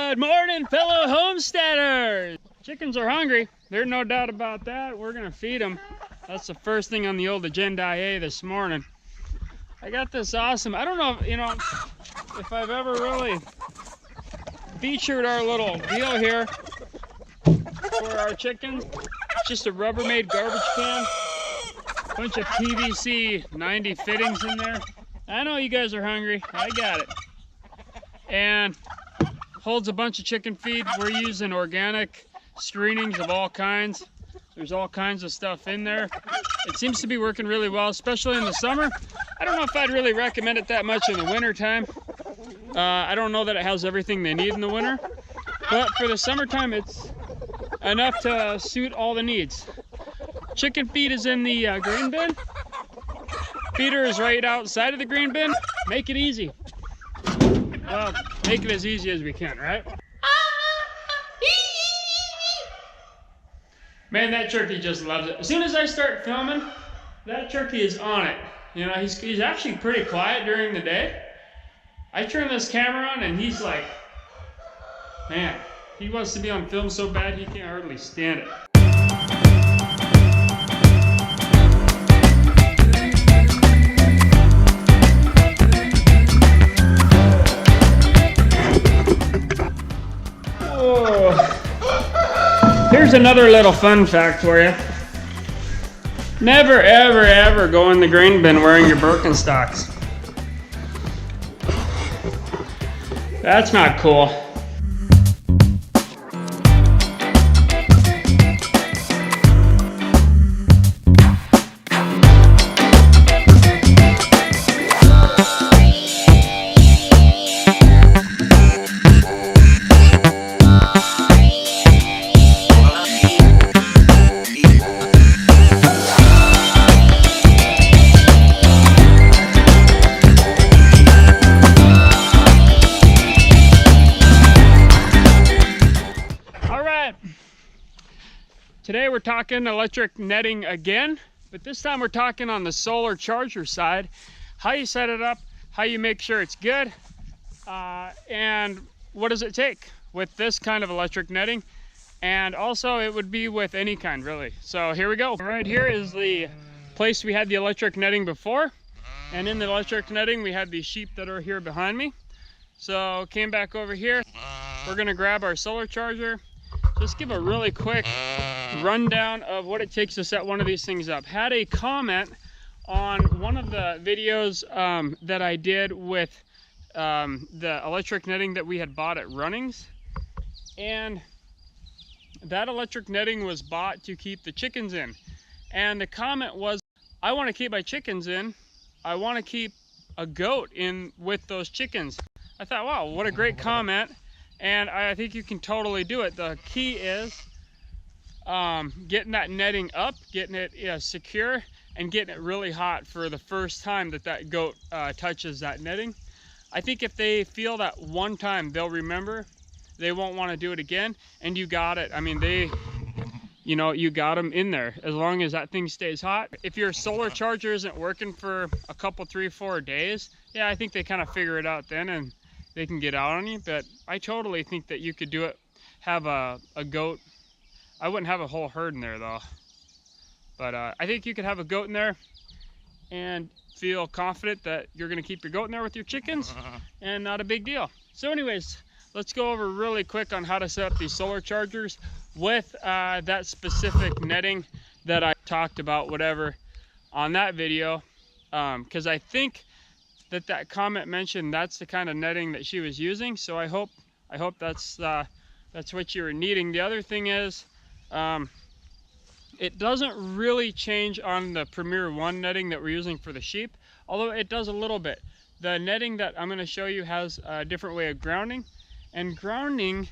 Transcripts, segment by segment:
Good morning, fellow homesteaders. Chickens are hungry. There's no doubt about that. We're gonna feed them. That's the first thing on the old agenda this morning. I got this awesome, I don't know, if I've ever really featured our little deal here for our chickens. It's just a Rubbermaid garbage can. Bunch of PVC 90 fittings in there. I know you guys are hungry. I got it. And holds a bunch of chicken feed. We're using organic screenings of all kinds. There's all kinds of stuff in there. It seems to be working really well, especially in the summer. I don't know if I'd really recommend it that much in the winter time. I don't know that it has everything they need in the winter, but for the summertime, it's enough to suit all the needs. Chicken feed is in the green bin. Feeder is right outside of the green bin. Make it easy. Well, make it as easy as we can, right? Man, that turkey just loves it. As soon as I start filming, that turkey is on it. He's actually pretty quiet during the day. I turn this camera on and he's like, man, he wants to be on film so bad he can't hardly stand it. Here's another little fun fact for you. Never, ever, ever go in the grain bin wearing your Birkenstocks. That's not cool. Today we're talking electric netting again, but this time we're talking on the solar charger side. How you set it up, how you make sure it's good, and what does it take with this kind of electric netting. And also it would be with any kind really. So here we go. Right here is the place we had the electric netting before. And in the electric netting we had these sheep that are here behind me. So came back over here. We're gonna grab our solar charger. Just give a really quick rundown of what it takes to set one of these things up. Had a comment on one of the videos that I did with the electric netting that we had bought at Runnings, and that electric netting was bought to keep the chickens in. And the comment was, I want to keep my chickens in. I want to keep a goat in with those chickens. I thought, wow, what a great comment. And I think you can totally do it. The key is getting that netting up, getting it secure, and getting it really hot for the first time that goat touches that netting. I think if they feel that one time, they'll remember. They won't want to do it again, and you got it. I mean, you got them in there as long as that thing stays hot. If your solar charger isn't working for a couple, 3-4 days, yeah, I think they kind of figure it out then, and they can get out on you. But I totally think that you could do it, have a goat. I wouldn't have a whole herd in there though, but I think you could have a goat in there and feel confident that you're going to keep your goat in there with your chickens and not a big deal. So anyways, let's go over really quick on how to set up these solar chargers with that specific netting that I talked about, whatever, on that video, because I think that comment mentioned that's the kind of netting that she was using. So I hope that's what you were needing. The other thing is, it doesn't really change on the Premier 1 netting that we're using for the sheep, although it does a little bit. The netting that I'm going to show you has a different way of grounding, and grounding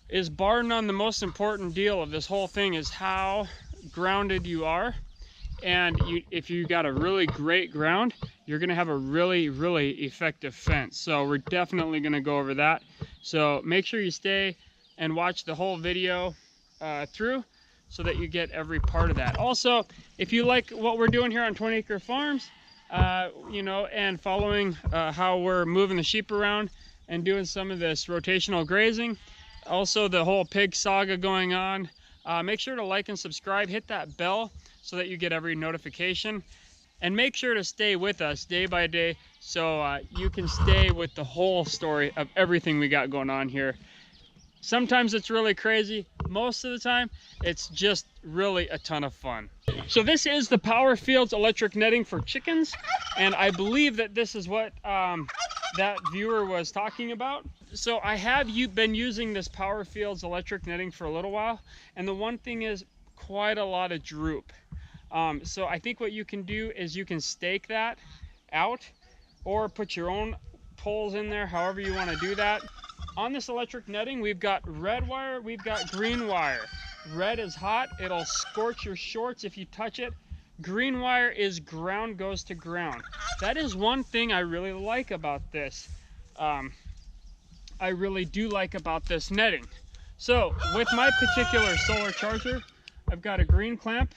is bar none the most important deal of this whole thing, is how grounded you are. And if you got a really great ground, you're going to have a really, really effective fence. So we're definitely going to go over that. So make sure you stay and watch the whole video through so that you get every part of that. Also, if you like what we're doing here on 20 Acre Farms, and following how we're moving the sheep around and doing some of this rotational grazing. Also the whole pig saga going on. Make sure to like and subscribe, hit that bell so that you get every notification. And make sure to stay with us day by day so you can stay with the whole story of everything we got going on here. Sometimes it's really crazy. Most of the time, it's just really a ton of fun. So this is the PowerFields electric netting for chickens. And I believe that this is what that viewer was talking about. So I have been using this PowerFields electric netting for a little while. And the one thing is quite a lot of droop. So I think what you can do is you can stake that out or put your own poles in there, however you want to do that. On this electric netting, we've got red wire, we've got green wire. Red is hot, it'll scorch your shorts if you touch it. Green wire is ground, goes to ground. That is one thing I really like about this. I really do like about this netting. So with my particular solar charger, I've got a green clamp.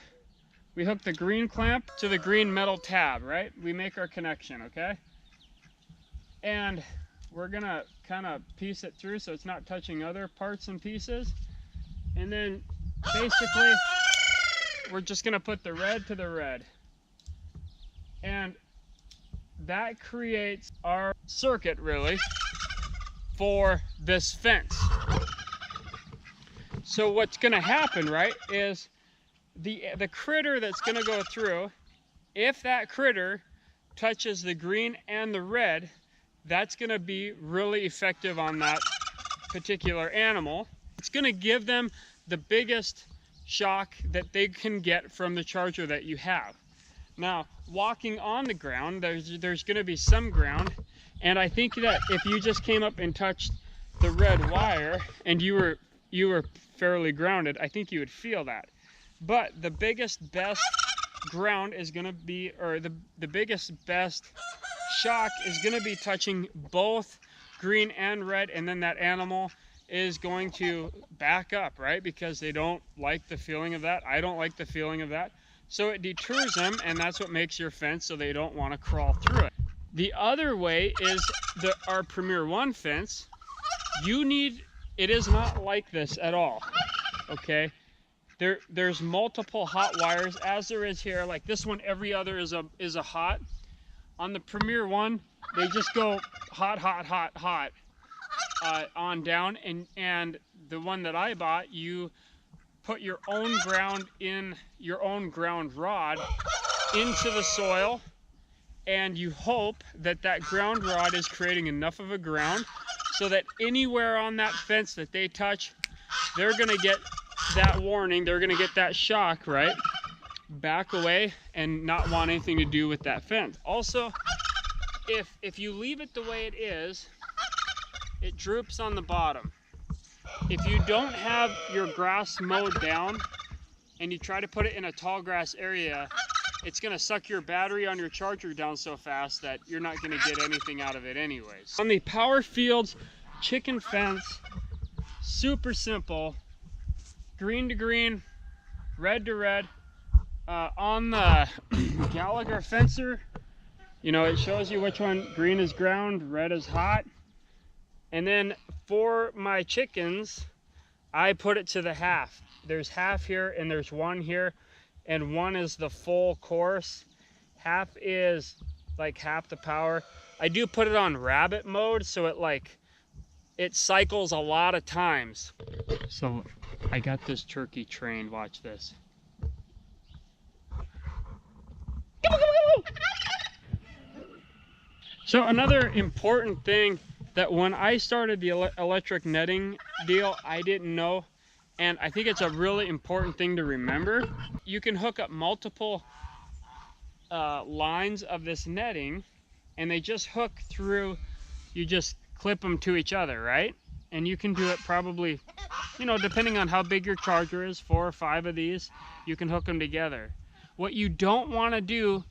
We hook the green clamp to the green metal tab, right? We make our connection, okay? And we're gonna kind of piece it through so it's not touching other parts and pieces. And then basically, we're just gonna put the red to the red. And that creates our circuit, really, for this fence. So what's gonna happen, right, is the critter that's gonna go through, if that critter touches the green and the red, that's gonna be really effective on that particular animal. It's gonna give them the biggest shock that they can get from the charger that you have. Now, walking on the ground, there's gonna be some ground, and I think that if you just came up and touched the red wire and you were fairly grounded, I think you would feel that. But the biggest, best ground is gonna be, or the biggest, best shock is going to be touching both green and red, and then that animal is going to back up, right? Because they don't like the feeling of that. I don't like the feeling of that. So it deters them, and that's what makes your fence so they don't want to crawl through it. The other way is our Premier 1 fence. It is not like this at all, okay? There's multiple hot wires, as there is here. Like this one, every other is a hot. On the Premier 1, they just go hot, hot, hot, hot on down. And the one that I bought, you put your own ground rod into the soil, and you hope that that ground rod is creating enough of a ground so that anywhere on that fence that they touch, they're gonna get that warning, they're gonna get that shock, right? Back away and not want anything to do with that fence. Also, if you leave it the way it is, it droops on the bottom. If you don't have your grass mowed down and you try to put it in a tall grass area, it's gonna suck your battery on your charger down so fast that you're not gonna get anything out of it anyways. On the PowerFields chicken fence, super simple, green to green, red to red. On the Gallagher fencer, you know, it shows you which one, green is ground, red is hot. And then for my chickens, I put it to the half. There's half here and there's one here, and one is the full course. Half is like half the power. I do put it on rabbit mode, so it cycles a lot of times. So I got this turkey trained, watch this. So another important thing that when I started the electric netting deal, I didn't know, and I think it's a really important thing to remember. You can hook up multiple lines of this netting, and they just hook through, you just clip them to each other, right? And you can do it probably, you know, depending on how big your charger is, 4 or 5 of these, you can hook them together. What you don't want to do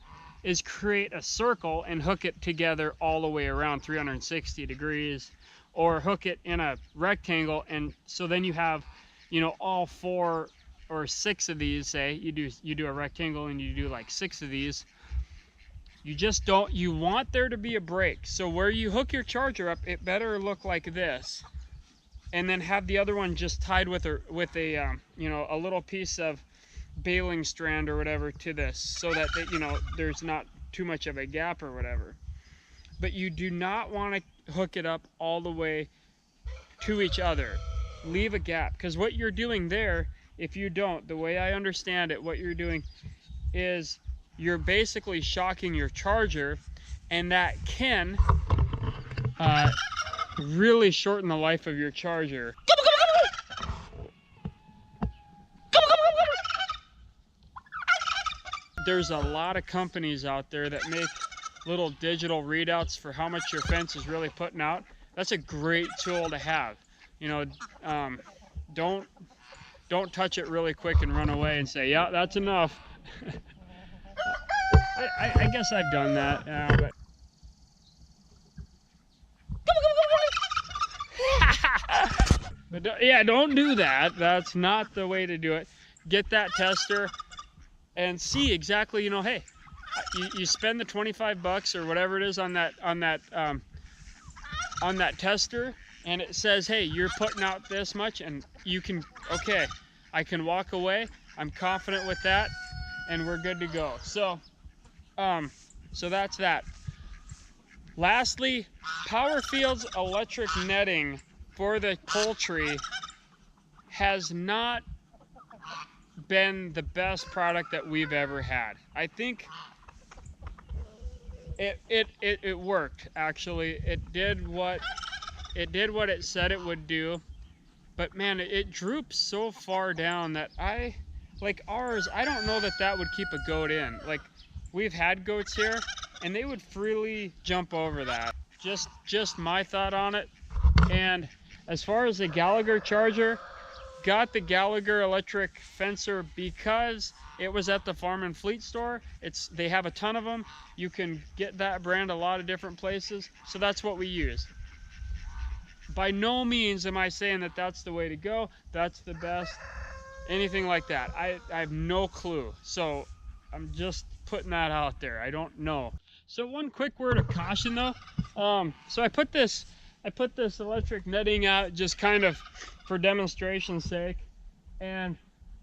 is create a circle and hook it together all the way around 360 degrees, or hook it in a rectangle, and so then you have, you know, all 4 or 6 of these, say you do a rectangle and you do like 6 of these. You just don't, you want there to be a break. So where you hook your charger up, it better look like this. And then have the other one just tied with a you know, a little piece of baling strand or whatever to this, so that you know, there's not too much of a gap or whatever. But you do not want to hook it up all the way to each other. Leave a gap, because what you're doing there, if you don't, the way I understand it, what you're doing is you're basically shocking your charger, and that can really shorten the life of your charger. There's a lot of companies out there that make little digital readouts for how much your fence is really putting out. That's a great tool to have. You know, don't touch it really quick and run away and say, yeah, that's enough. I guess I've done that, but yeah, don't do that. That's not the way to do it. Get that tester and see exactly, you know, hey, you spend the 25 bucks or whatever it is on that tester, and it says, hey, you're putting out this much, and you can, okay, I can walk away. I'm confident with that, and we're good to go. So that's that. Lastly, PowerFields electric netting for the poultry has not been the best product that we've ever had. I think it worked, actually. It did what it said it would do, but man, it droops so far down that like ours, I don't know that would keep a goat in. Like, we've had goats here and they would freely jump over that. Just my thought on it. And as far as the Gallagher charger, got the Gallagher electric fencer because it was at the Farm and Fleet store. They have a ton of them. You can get that brand a lot of different places, so that's what we use. By no means am I saying that that's the way to go, that's the best, anything like that. I have no clue, so I'm just putting that out there. I don't know. So one quick word of caution though. So I put this electric netting out just kind of for demonstration's sake. And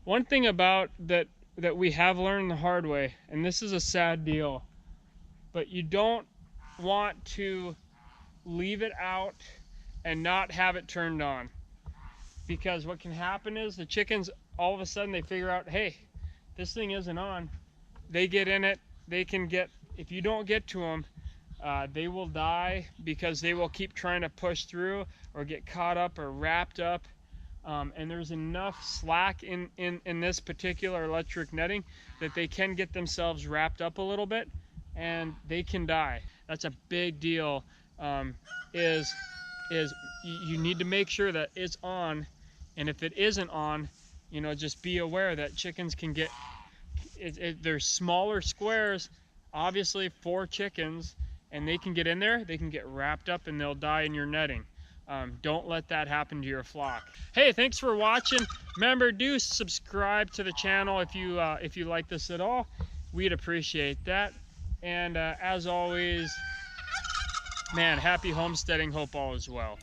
one thing about that we have learned the hard way, and this is a sad deal, but you don't want to leave it out and not have it turned on. Because what can happen is the chickens, all of a sudden they figure out, hey, this thing isn't on. They get in it, they can get, if you don't get to them, they will die because they will keep trying to push through or get caught up or wrapped up. And there's enough slack in this particular electric netting that they can get themselves wrapped up a little bit and they can die. That's a big deal. You need to make sure that it's on, and if it isn't on, you know, just be aware that chickens can get, there's smaller squares, obviously, for chickens, and they can get in there, they can get wrapped up and they'll die in your netting. Don't let that happen to your flock. Hey, thanks for watching. Remember, do subscribe to the channel if you like this at all. We'd appreciate that. And as always, man, happy homesteading. Hope all is well.